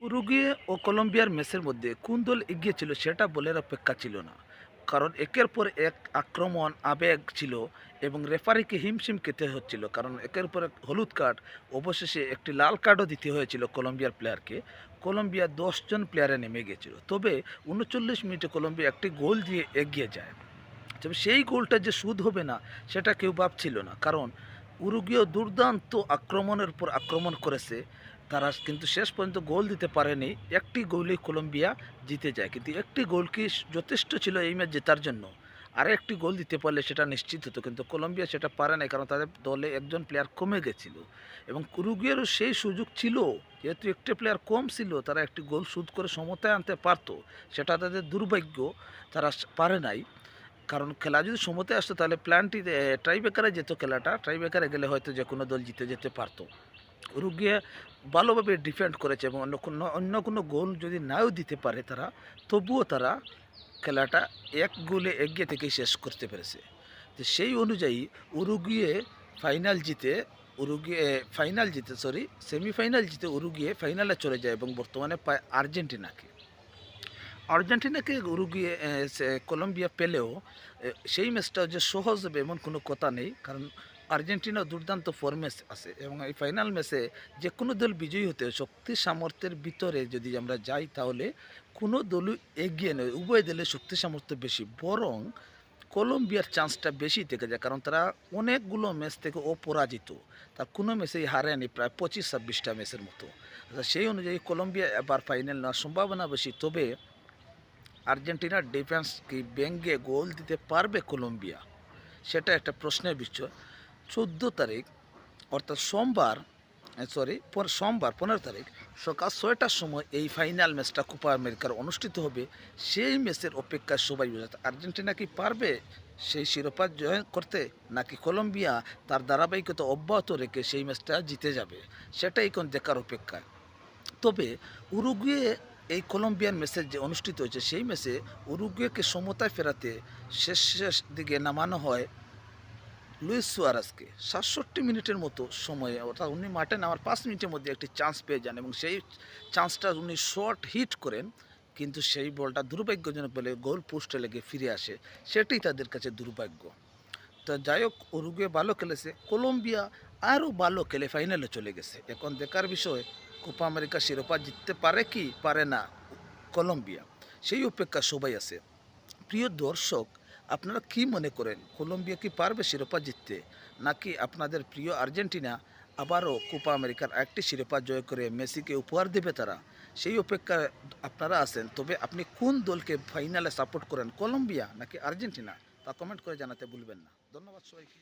Uruguay ও কলম্বিয়ার ম্যাচের মধ্যে কোন দল এগিয়ে ছিল সেটা বলার অপেক্ষা ছিল না। কারণ একের পর এক আক্রমণ আবেগ ছিল এবং রেফারিকে হিমশিম খেতে হচ্ছিল, কারণ একের পর এক হলুদ কার্ড, অবশেষে একটি লাল কার্ডও দিতে হয়েছিল কলম্বিয়ার প্লেয়ারকে। কলম্বিয়া 10 জন প্লেয়ারে নেমে গিয়েছিল, তবে 39 মিনিটে কলম্বিয়া একটি গোল দিয়ে এগিয়ে যায়। তবে সেই গোলটা যে শুধ হবে না সেটা কেউ ভাবছিল না, কারণ উরুগুয়ে দুর্দান্ত আক্রমণের পর আক্রমণ করেছে। তারা কিন্তু শেষ পর্যন্ত গোল দিতে পারেনি, একটি গোলেই কলম্বিয়া জিতে যায়। কিন্তু একটি গোল কি যথেষ্ট ছিল এই ম্যাচ জেতার জন্য? আরও একটি গোল দিতে পারলে সেটা নিশ্চিত হতো, কিন্তু কলম্বিয়া সেটা পারে নাই, কারণ তাদের দলে একজন প্লেয়ার কমে গেছিল। এবং উরুগুয়েরও সেই সুযোগ ছিল, যেহেতু একটি প্লেয়ার কম ছিল, তারা একটি গোল শোধ করে সমতায় আনতে পারতো। সেটা তাদের দুর্ভাগ্য, তারা পারে নাই। কারণ খেলা যদি সমতে আসতো তাহলে প্ল্যানটি টাইব্রেকারে যেত, খেলাটা টাইব্রেকারে গেলে হয়তো যে কোনো দল জিতে যেতে পারতো। উরুগুয়ে ভালোভাবে ডিফেন্ড করেছে এবং অন্য কোনো গোল যদি নাও দিতে পারে তারা, তবুও তারা খেলাটা এক গোলে এগিয়ে থেকেই শেষ করতে পেরেছে। তো সেই অনুযায়ী উরুগুয়ে ফাইনাল জিতে সেমিফাইনাল জিতে উরুগুয়ে ফাইনালে চলে যায় এবং বর্তমানে পায় আর্জেন্টিনাকে। আর্জেন্টিনাকে উরুগুয়ে কলম্বিয়া পেলেও সেই ম্যাচটা যে সহজ হবে এমন কোনো কথা নেই, কারণ আর্জেন্টিনা দুর্দান্ত ফর্মে আছে এবং এই ফাইনাল ম্যাচে যে কোনো দল বিজয়ী হতে শক্তি সামর্থ্যের ভিতরে যদি আমরা যাই তাহলে কোনো দলই এগিয়ে নয়, উভয় দলের শক্তি সামর্থ্য বেশি, বরং কলম্বিয়ার চান্সটা বেশি থেকে যায়, কারণ তারা অনেকগুলো ম্যাচ থেকে অপরাজিত। তার কোনো ম্যাচেই হারেনি, প্রায় 25-26টা ম্যাচের মতো। সেই অনুযায়ী কলম্বিয়া এবার ফাইনাল নেওয়ার সম্ভাবনা বেশি। তবে আর্জেন্টিনার ডিফেন্স কি ভেঙে গোল দিতে পারবে কলম্বিয়া, সেটা একটা প্রশ্নের বিষয়। 14 তারিখ অর্থাৎ সোমবার 15 তারিখ সকাল 6টার সময় এই ফাইনাল ম্যাচটা কোপা আমেরিকার অনুষ্ঠিত হবে। সেই ম্যাচের অপেক্ষায় সবাই বসে। আর্জেন্টিনা কি পারবে সেই শিরোপা জয় করতে, নাকি কলম্বিয়া তার ধারাবাহিকতা অব্যাহত রেখে সেই ম্যাচটা জিতে যাবে, সেটাই এখন দেখার অপেক্ষায়। তবে উরুগুয়ে এই কলম্বিয়ার ম্যাচে যে অনুষ্ঠিত হয়েছে সেই ম্যাচে উরুগুয়েকে সমতায় ফেরাতে শেষ দিকে নামানো হয় লুইস সুয়ারেজকে। 67 মিনিটের মতো সময়ে, অর্থাৎ উনি মাঠে নামার 5 মিনিটের মধ্যে একটি চান্স পেয়ে যান এবং সেই চান্সটা উনি শর্ট হিট করেন, কিন্তু সেই বলটা দুর্ভাগ্যজনক বলে গোল পোস্টে লেগে ফিরে আসে। সেটাই তাদের কাছে দুর্ভাগ্য। তো যাই হোক, উরুগুয়ে ভালো খেলেছে, কলম্বিয়া আরও ভালো খেলে ফাইনালে চলে গেছে। এখন দেখার বিষয়, কোপা আমেরিকা শিরোপা জিততে পারে কি পারে না কলম্বিয়া, সেই অপেক্ষা সবাই আছে। প্রিয় দর্শক, আপনারা কি মনে করেন, কলম্বিয়া কি পারবে শিরোপা জিততে, নাকি আপনাদের প্রিয় আর্জেন্টিনা আবারও কোপা আমেরিকার একটি শিরোপা জয় করে মেসিকে উপহার দেবে তারা? সেই অপেক্ষায় আপনারা আছেন। তবে আপনি কোন দলকে ফাইনালে সাপোর্ট করেন, কলম্বিয়া নাকি আর্জেন্টিনা, তা কমেন্ট করে জানাতে ভুলবেন না। ধন্যবাদ সবাইকে।